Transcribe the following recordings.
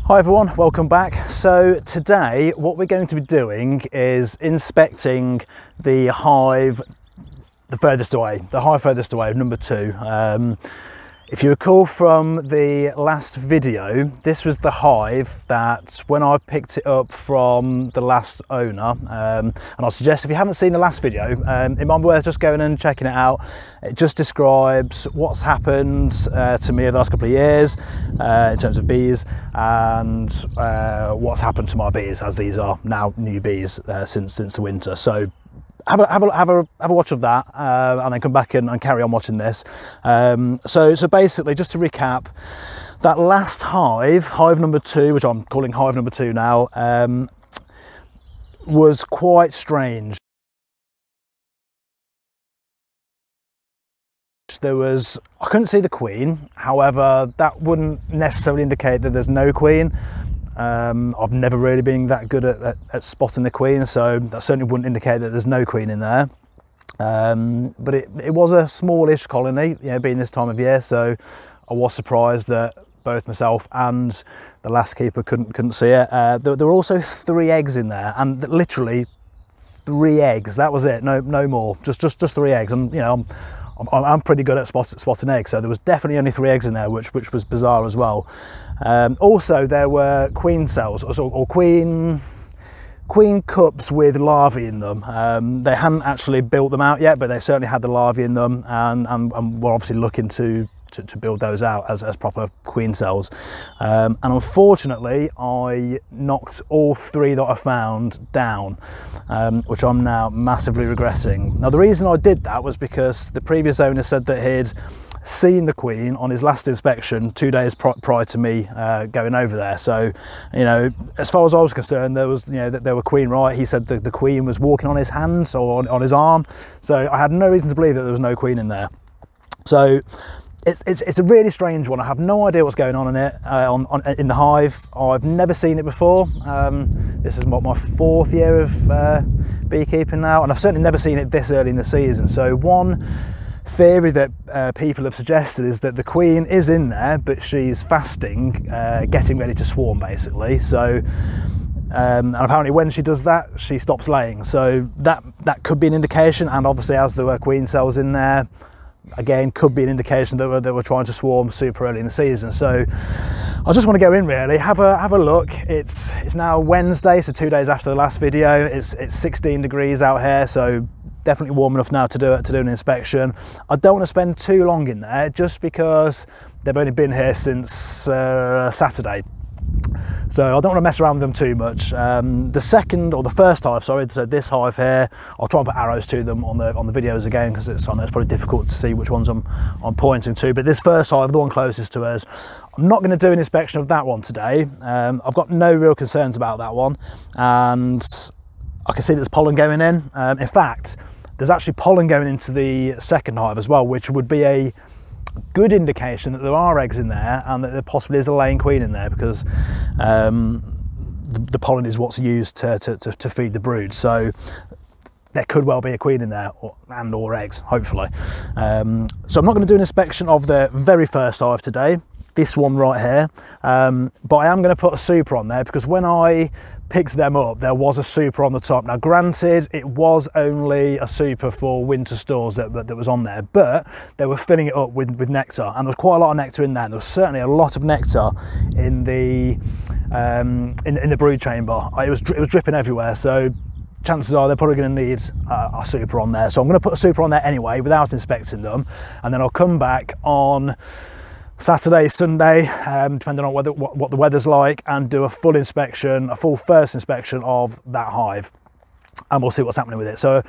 Hi everyone, welcome back. So today what we're going to be doing is inspecting the hive the hive furthest away, number 2. If you recall from the last video, this was the hive that when I picked it up from the last owner, and I suggest if you haven't seen the last video, it might be worth just going and checking it out. It just describes what's happened to me over the last couple of years in terms of bees, and what's happened to my bees, as these are now new bees since the winter. So have a watch of that, and then come back and carry on watching this. So basically, just to recap, that last hive number 2, which I'm calling hive number 2 now, was quite strange. I couldn't see the queen, however that wouldn't necessarily indicate that there's no queen. I've never really been that good at spotting the queen, so that certainly wouldn't indicate that there's no queen in there. But it was a smallish colony, you know, being this time of year, so I was surprised that both myself and the last keeper couldn't see it. There were also 3 eggs in there, and literally 3 eggs. That was it. No more. Just 3 eggs. And you know, I'm pretty good at spotting eggs, so there was definitely only 3 eggs in there, which was bizarre as well. Also, there were queen cells, or queen cups with larvae in them. They hadn't actually built them out yet, but they certainly had the larvae in them, and we're obviously looking to build those out as proper queen cells. And unfortunately, I knocked all 3 that I found down, which I'm now massively regretting. Now, the reason I did that was because the previous owner said that he'd seen the queen on his last inspection 2 days prior to me going over there. So, you know, as far as I was concerned, there was, you know, that there were queen right. He said that the queen was walking on his hands or on his arm. So I had no reason to believe that there was no queen in there. So it's a really strange one. I have no idea what's going on in it, in the hive. I've never seen it before. This is my 4th year of beekeeping now, and I've certainly never seen it this early in the season. So one theory that people have suggested is that the queen is in there, but she's fasting, getting ready to swarm, basically. So and apparently when she does that, she stops laying. So that could be an indication, and obviously as there were queen cells in there, again, could be an indication that they were trying to swarm super early in the season. So I just want to go in, really, have a look. It's now Wednesday, so 2 days after the last video. It's 16 degrees out here, so definitely warm enough now to do an inspection. I don't want to spend too long in there, just because they've only been here since Saturday. So I don't want to mess around with them too much. The first hive, sorry, so this hive here, I'll try and put arrows to them on the videos again, because I know it's probably difficult to see which ones I'm pointing to. But this first hive, the one closest to us, I'm not going to do an inspection of that one today. I've got no real concerns about that one, and I can see there's pollen going in. In fact, there's actually pollen going into the second hive as well, which would be a good indication that there are eggs in there, and that there possibly is a laying queen in there, because the pollen is what's used to feed the brood. So there could well be a queen in there, or eggs, hopefully. So I'm not going to do an inspection of the very first hive today, this one right here, but I am going to put a super on there, because when I picked them up, there was a super on the top. Now, granted, it was only a super for winter stores that was on there, but they were filling it up with nectar, and there was quite a lot of nectar in there, and there was certainly a lot of nectar in the brood chamber. It was dripping everywhere, so chances are they're probably going to need a super on there. So I'm going to put a super on there anyway, without inspecting them, and then I'll come back on Saturday, Sunday, depending on what the weather's like, and do a full inspection, a full first inspection of that hive, and we'll see what's happening with it. So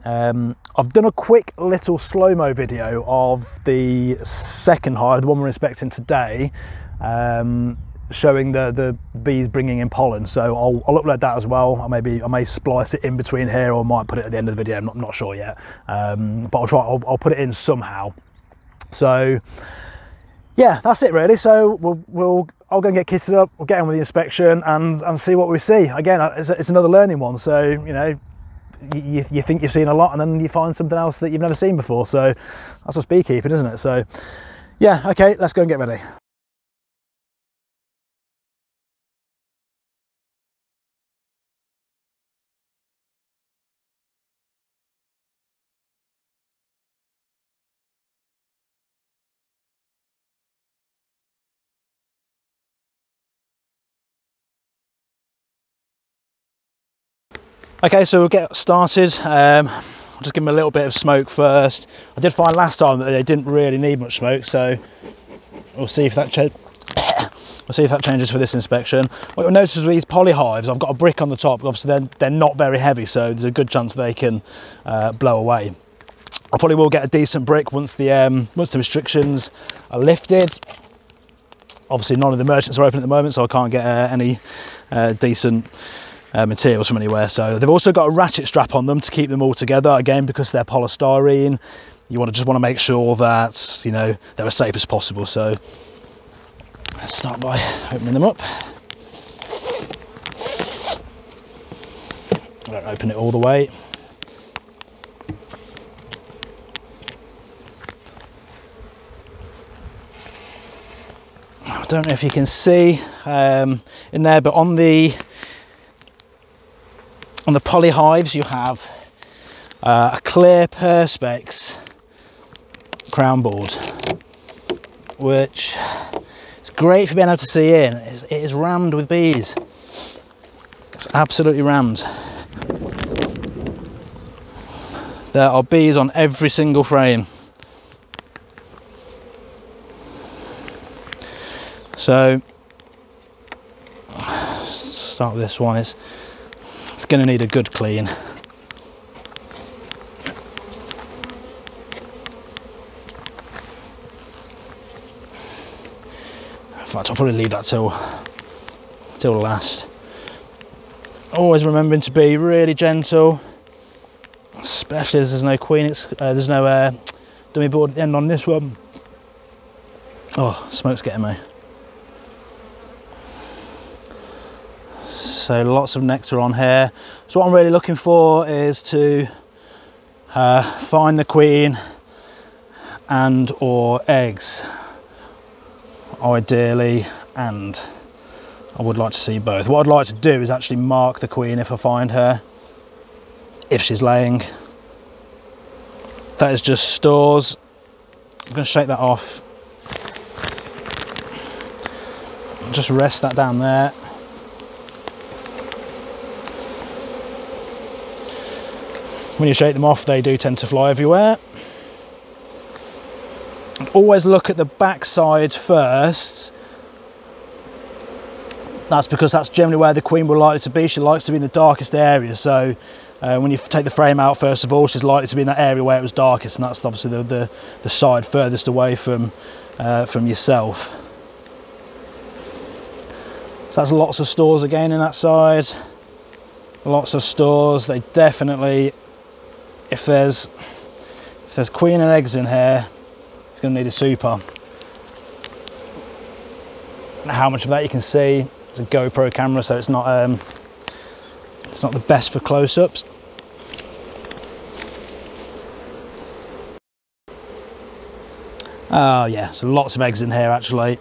I've done a quick little slow-mo video of the second hive, the one we're inspecting today, showing the bees bringing in pollen. So I'll upload that as well. I may splice it in between here, or I might put it at the end of the video. I'm not sure yet, but I'll put it in somehow. So yeah, that's it really. So I'll go and get kitted up, we'll get on with the inspection and see what we see. Again, it's another learning one. So, you know, you think you've seen a lot, and then you find something else that you've never seen before. So that's what's beekeeping, isn't it? So yeah, okay, let's go and get ready. Okay, so we'll get started. I'll just give them a little bit of smoke first. I did find last time that they didn't really need much smoke, so we'll see if that changes for this inspection. What you'll notice with these poly hives, I've got a brick on the top. Obviously, they're not very heavy, so there's a good chance they can blow away. I probably will get a decent brick once the restrictions are lifted. Obviously, none of the merchants are open at the moment, so I can't get any decent materials from anywhere. So they've also got a ratchet strap on them to keep them all together. Again, because they're polystyrene, you just want to make sure that, you know, they're as safe as possible. So let's start by opening them up. I don't open it all the way. I don't know if you can see in there, but on the poly hives you have a clear perspex crown board, which is great for being able to see in. It is rammed with bees. It's absolutely rammed. There are bees on every single frame. So, start with this one. It's going to need a good clean. In fact, I'll probably leave that till last. Always remembering to be really gentle, especially as there's no queen. There's no dummy board at the end on this one. Oh, smoke's getting me. So lots of nectar on here. So what I'm really looking for is to find the queen and or eggs, ideally, and I would like to see both. What I'd like to do is actually mark the queen if I find her, if she's laying. That is just stores. I'm going to shake that off. Just rest that down there. When you shake them off, they do tend to fly everywhere. And always look at the back side first. That's because that's generally where the queen will likely to be. She likes to be in the darkest area. So when you take the frame out, first of all, she's likely to be in that area where it was darkest, and that's obviously the side furthest away from yourself. So that's lots of stores again in that side. Lots of stores. They definitely, if there's queen and eggs in here, it's going to need a super. How much of that you can see? It's a GoPro camera, so it's not the best for close-ups. Oh yeah, so lots of eggs in here actually.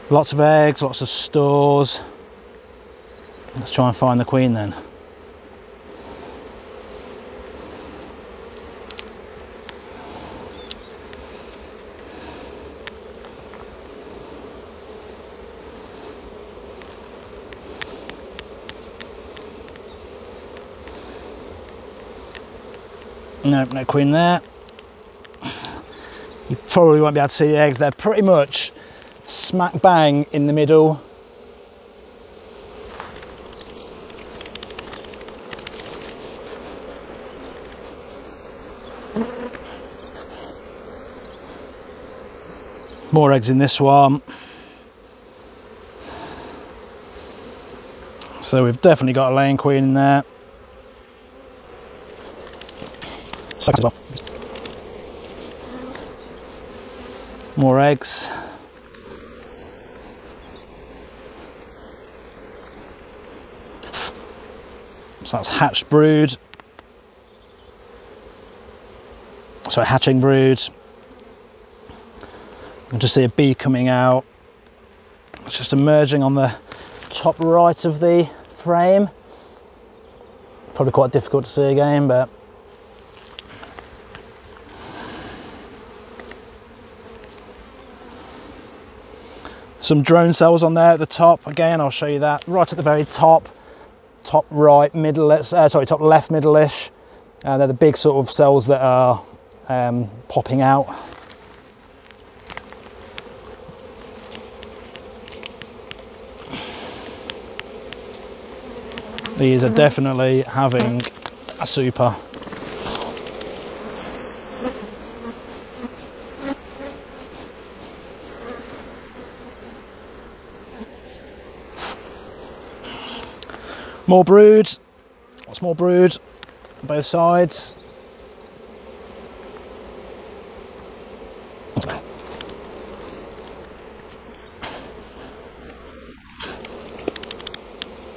Lots of eggs, lots of stores. Let's try and find the queen then. Nope, no queen there. You probably won't be able to see the eggs. They're pretty much smack bang in the middle. More eggs in this one. So we've definitely got a laying queen in there. As well. More eggs. So that's hatched brood. So hatching brood. You can just see a bee coming out. It's just emerging on the top right of the frame. Probably quite difficult to see again, but Some drone cells on there at the top. Again, I'll show you that right at the very top right middle, sorry, top left middle-ish. They're the big sort of cells that are popping out. These are definitely having a super. More brood, lots more brood on both sides.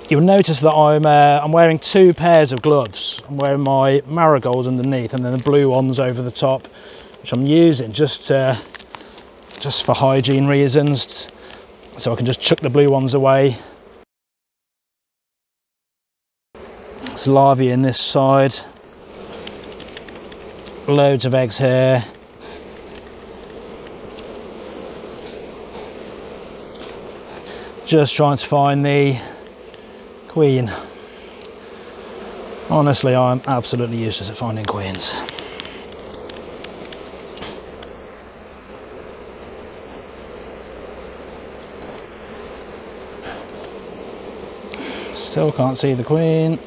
You'll notice that I'm wearing 2 pairs of gloves. I'm wearing my marigolds underneath and then the blue ones over the top, which I'm using just for hygiene reasons, so I can just chuck the blue ones away. There's larvae in this side, loads of eggs here. Just trying to find the queen. Honestly, I'm absolutely useless at finding queens. Still can't see the queen.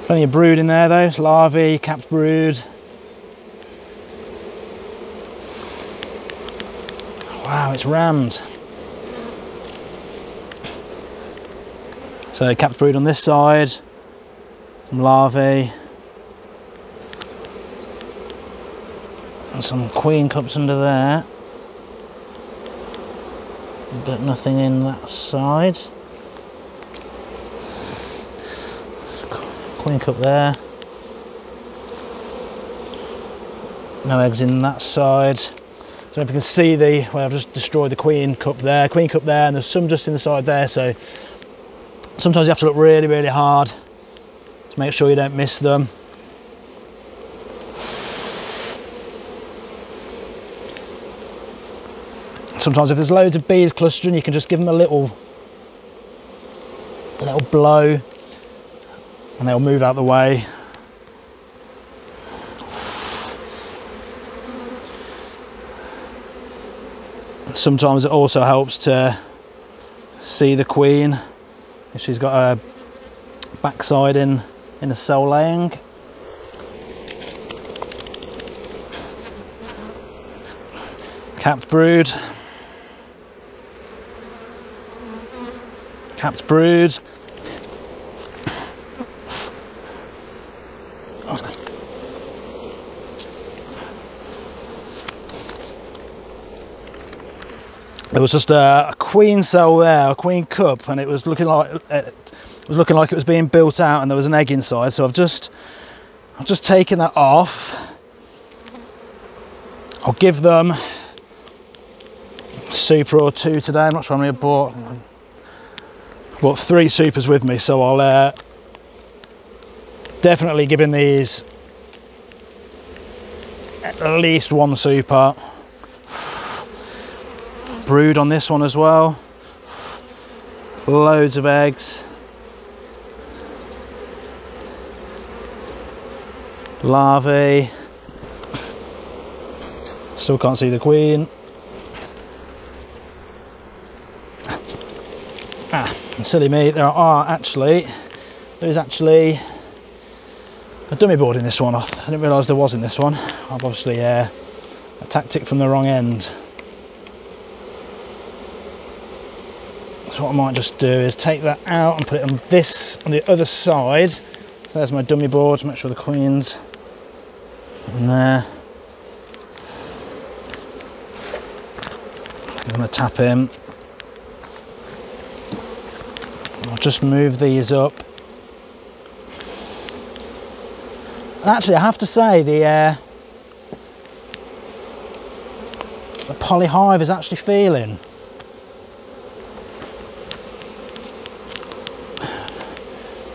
Plenty of brood in there though, larvae, capped brood. Wow, it's rammed. So capped brood on this side, some larvae, and some queen cups under there, but nothing in that side. Queen cup there, no eggs in that side. So if you can see I've just destroyed the queen cup there, and there's some just in the side there, so sometimes you have to look really, really hard to make sure you don't miss them. Sometimes if there's loads of bees clustering, you can just give them a little blow and they'll move out the way. Sometimes it also helps to see the queen if she's got a backside in a cell laying. Capped brood. Capped brood. There was just a queen cell there, a queen cup, and it was looking like it was being built out, and there was an egg inside. So I've just taken that off. I'll give them a super or 2 today. I'm not sure how many I bought. I bought 3 supers with me, so I'll definitely giving these at least 1 super. Brood on this one as well. Loads of eggs. Larvae. Still can't see the queen. Silly me, there is actually a dummy board in this one. I didn't realise there was in this one. I've obviously attacked it from the wrong end. So what I might just do is take that out and put it on the other side. So there's my dummy board to make sure the queen's in there. I'm going to tap in. I'll just move these up. And actually, I have to say the poly hive is actually feeling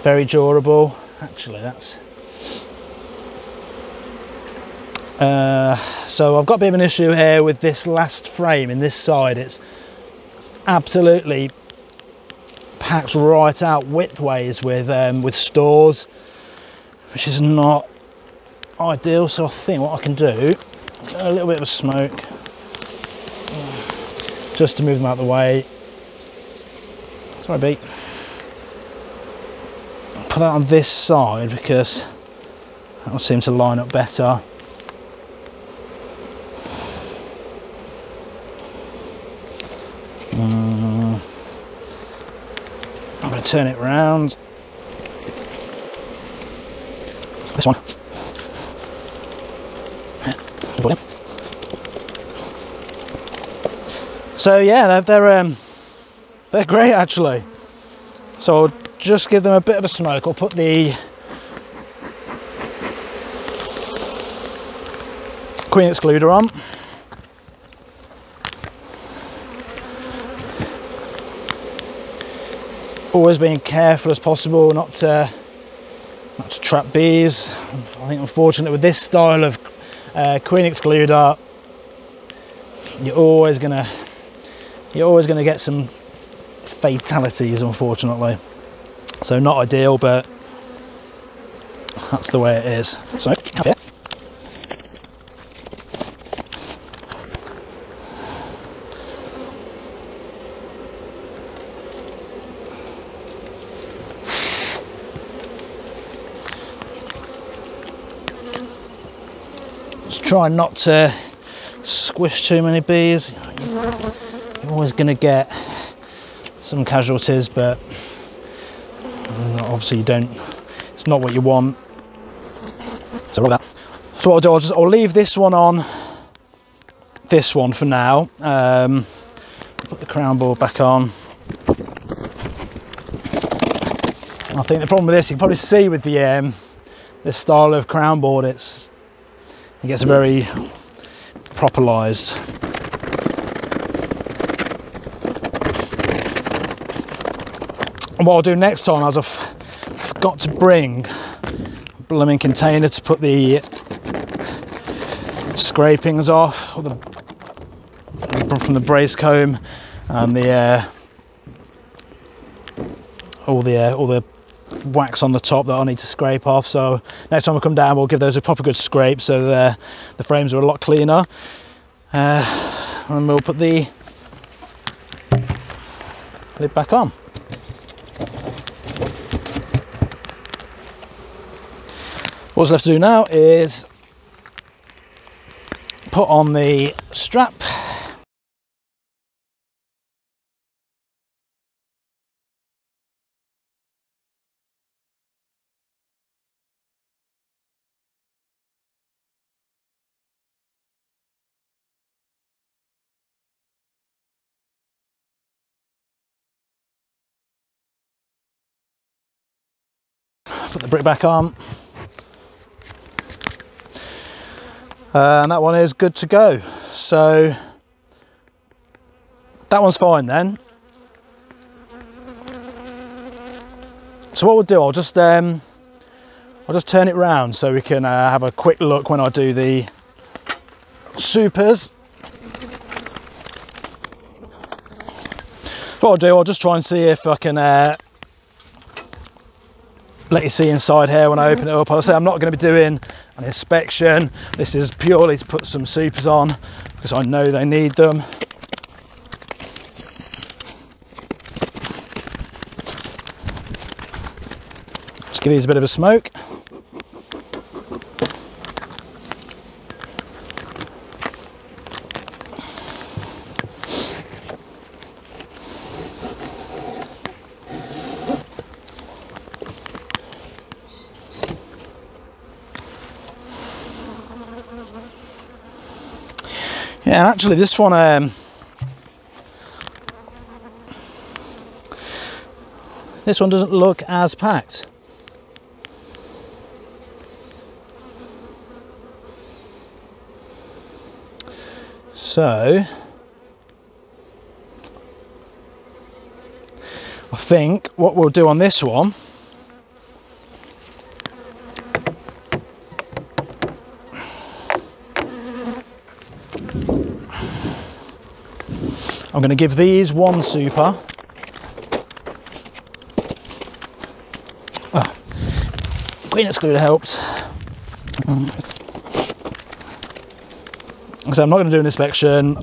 very durable. Actually, So I've got a bit of an issue here with this last frame in this side. It's absolutely packed right out widthways with stores, which is not ideal. So I think what I can do, a little bit of a smoke just to move them out of the way. Sorry, Beat. Put that on this side because that will seem to line up better. I'm going to turn it round. This one. So yeah, they're great actually. So I'll just give them a bit of a smoke. I'll put the queen excluder on. Always being careful as possible not to trap bees. I think unfortunately with this style of queen excluder, you're always gonna get some fatalities, unfortunately. So not ideal, but that's the way it is. So yeah. Just try not to squish too many bees. You're always going to get some casualties, but obviously you don't. It's not what you want. So all that. So what I'll do, I'll leave this one on. This one for now. Put the crown board back on. I think the problem with this, you can probably see with the this style of crown board, it gets very properlised. And what I'll do next time, as I've forgot to bring a blooming container to put the scrapings off, or from the brace comb, and all the wax on the top that I need to scrape off. So next time I come down, we'll give those a proper good scrape so the frames are a lot cleaner, and we'll put the lid back on. What's left to do now is put on the strap. Put the brick back on. And that one is good to go. So that one's fine then. So what we'll do, I'll just turn it round so we can have a quick look when I do the supers. What I'll do, I'll just try and see if I can let you see inside here when I open it up. I'll say I'm not going to be doing an inspection. This is purely to put some supers on because I know they need them. Just give these a bit of a smoke. Yeah, and actually this one, doesn't look as packed. So I think what we'll do on this one I'm going to give these one super. Oh, queen excluder helps. So I'm not going to do an inspection.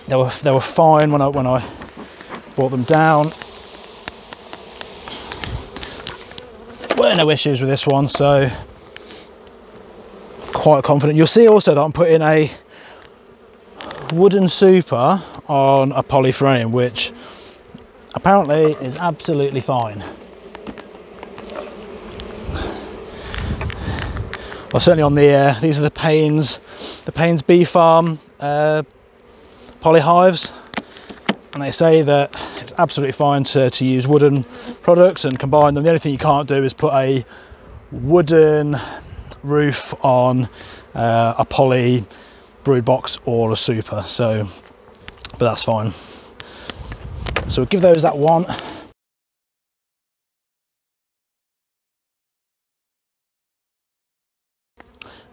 They were fine when I brought them down. Were no issues with this one, so quite confident. You'll see also that I'm putting a wooden super on a poly frame, which apparently is absolutely fine. Well, certainly on the these are the Payne's Bee Farm poly hives, and they say that it's absolutely fine to use wooden products and combine them. The only thing you can't do is put a wooden roof on a poly brood box or a super, so but that's fine. So we'll give those that one.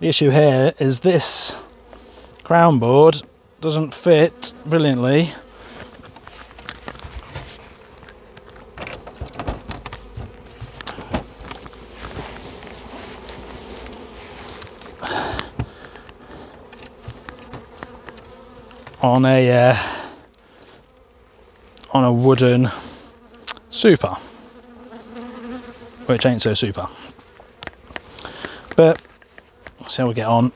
The issue here is this crown board doesn't fit brilliantly on a wooden super, which ain't so super, but we'll see how we get on.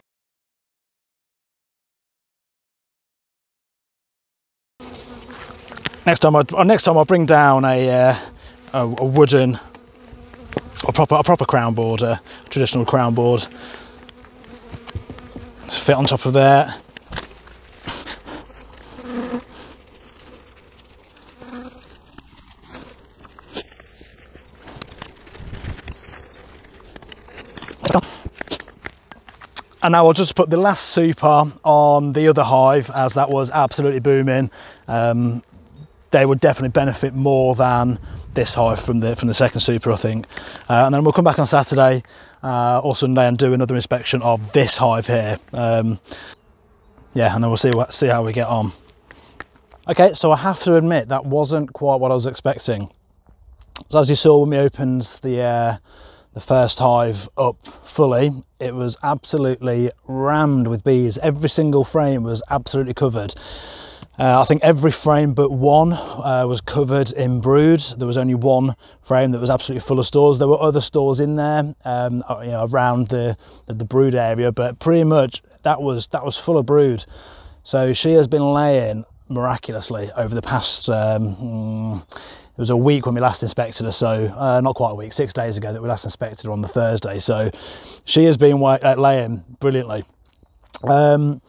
Next time I'll bring down a wooden, a proper crown board, a traditional crown board, to fit on top of there. And now I'll just put the last super on the other hive, as that was absolutely booming. They would definitely benefit more than this hive from the second super, I think. And then we'll come back on Saturday or Sunday and do another inspection of this hive here. Yeah, and then we'll see how we get on. Okay, so I have to admit that wasn't quite what I was expecting. So as you saw when we opened the first hive up fully, it was absolutely rammed with bees. Every single frame was absolutely covered. I think every frame but one was covered in brood. There was only one frame that was absolutely full of stores. There were other stores in there, you know, around the brood area, but pretty much that was full of brood. So she has been laying miraculously over the past. It was a week when we last inspected her, so not quite a week, 6 days ago that we last inspected her on the Thursday. So she has been laying brilliantly. And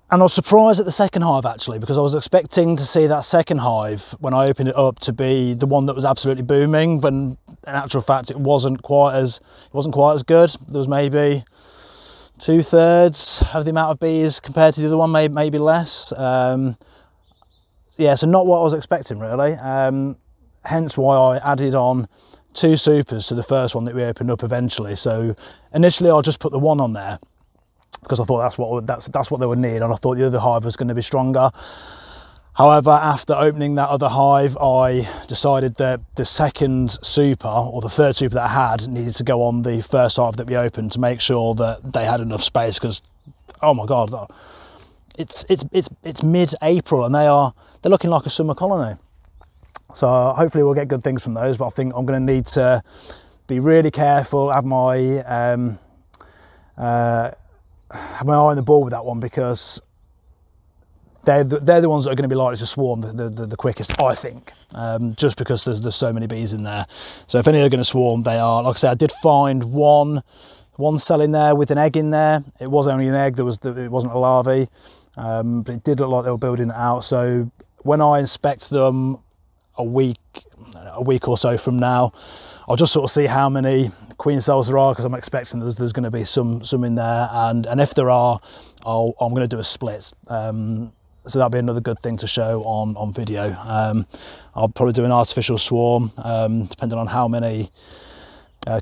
I was surprised at the second hive actually, because I was expecting to see that second hive when I opened it up to be the one that was absolutely booming, but in actual fact it wasn't quite as good. There was maybe 2/3 of the amount of bees compared to the other one, maybe less. Yeah, so not what I was expecting really. Hence why I added on 2 supers to the first one that we opened up eventually. So initially I just put the one on there because I thought that's what they would need, and I thought the other hive was going to be stronger. However, after opening that other hive, I decided that the second super, or the third super that I had, needed to go on the first hive that we opened to make sure that they had enough space, because oh my god, it's mid-April and they're looking like a summer colony. So hopefully we'll get good things from those, but I think I'm going to need to be really careful, have my eye on the ball with that one, because they're the ones that are going to be likely to swarm the quickest, I think, just because there's so many bees in there. So if any are going to swarm, they are. Like I said, I did find one cell in there with an egg in there. It was only an egg. It wasn't a larvae, but it did look like they were building it out. So when I inspect them a week or so from now, I'll just sort of see how many queen cells there are, because I'm expecting there's going to be some in there, and if there are, I'm going to do a split. So that'll be another good thing to show on video. I'll probably do an artificial swarm, depending on how many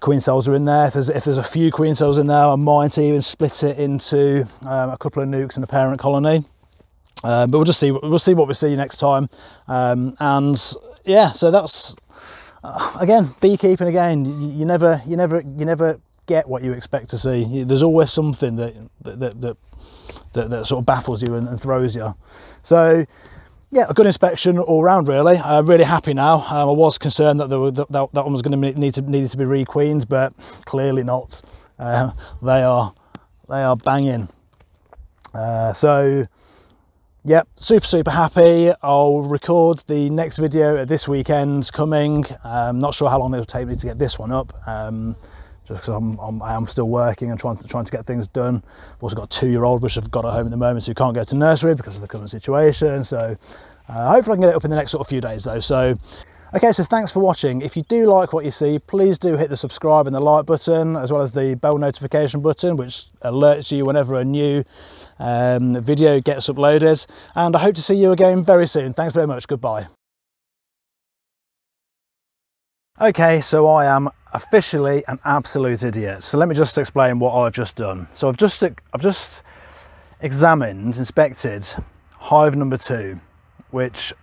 queen cells are in there. If there's a few queen cells in there, I might even split it into a couple of nukes and a parent colony. but we'll just see. We'll see what we see next time. And yeah, so that's again beekeeping. Again, you never get what you expect to see. There's always something that sort of baffles you and throws you. So yeah, a good inspection all round really. I'm really happy now. I was concerned that that one was going to needed to be requeened, but clearly not. They are banging. So yeah, super happy. I'll record the next video this weekend coming. I'm not sure how long it'll take me to get this one up. Just because I am still working and trying to get things done. I've also got a 2-year-old which I've got at home at the moment who can't go to nursery because of the current situation. So hopefully I can get it up in the next sort of few days though. So okay, so thanks for watching. If you do like what you see, please do hit the subscribe and the like button, as well as the bell notification button, which alerts you whenever a new video gets uploaded. And I hope to see you again very soon. Thanks very much. Goodbye. Okay, so I am officially an absolute idiot. So let me just explain what I've just done. So I've just inspected hive number 2, which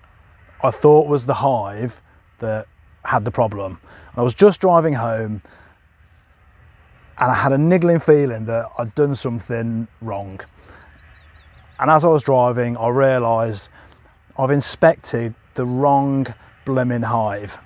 I thought was the hive that had the problem. I was just driving home and I had a niggling feeling that I'd done something wrong. And as I was driving, I realised I've inspected the wrong blooming hive.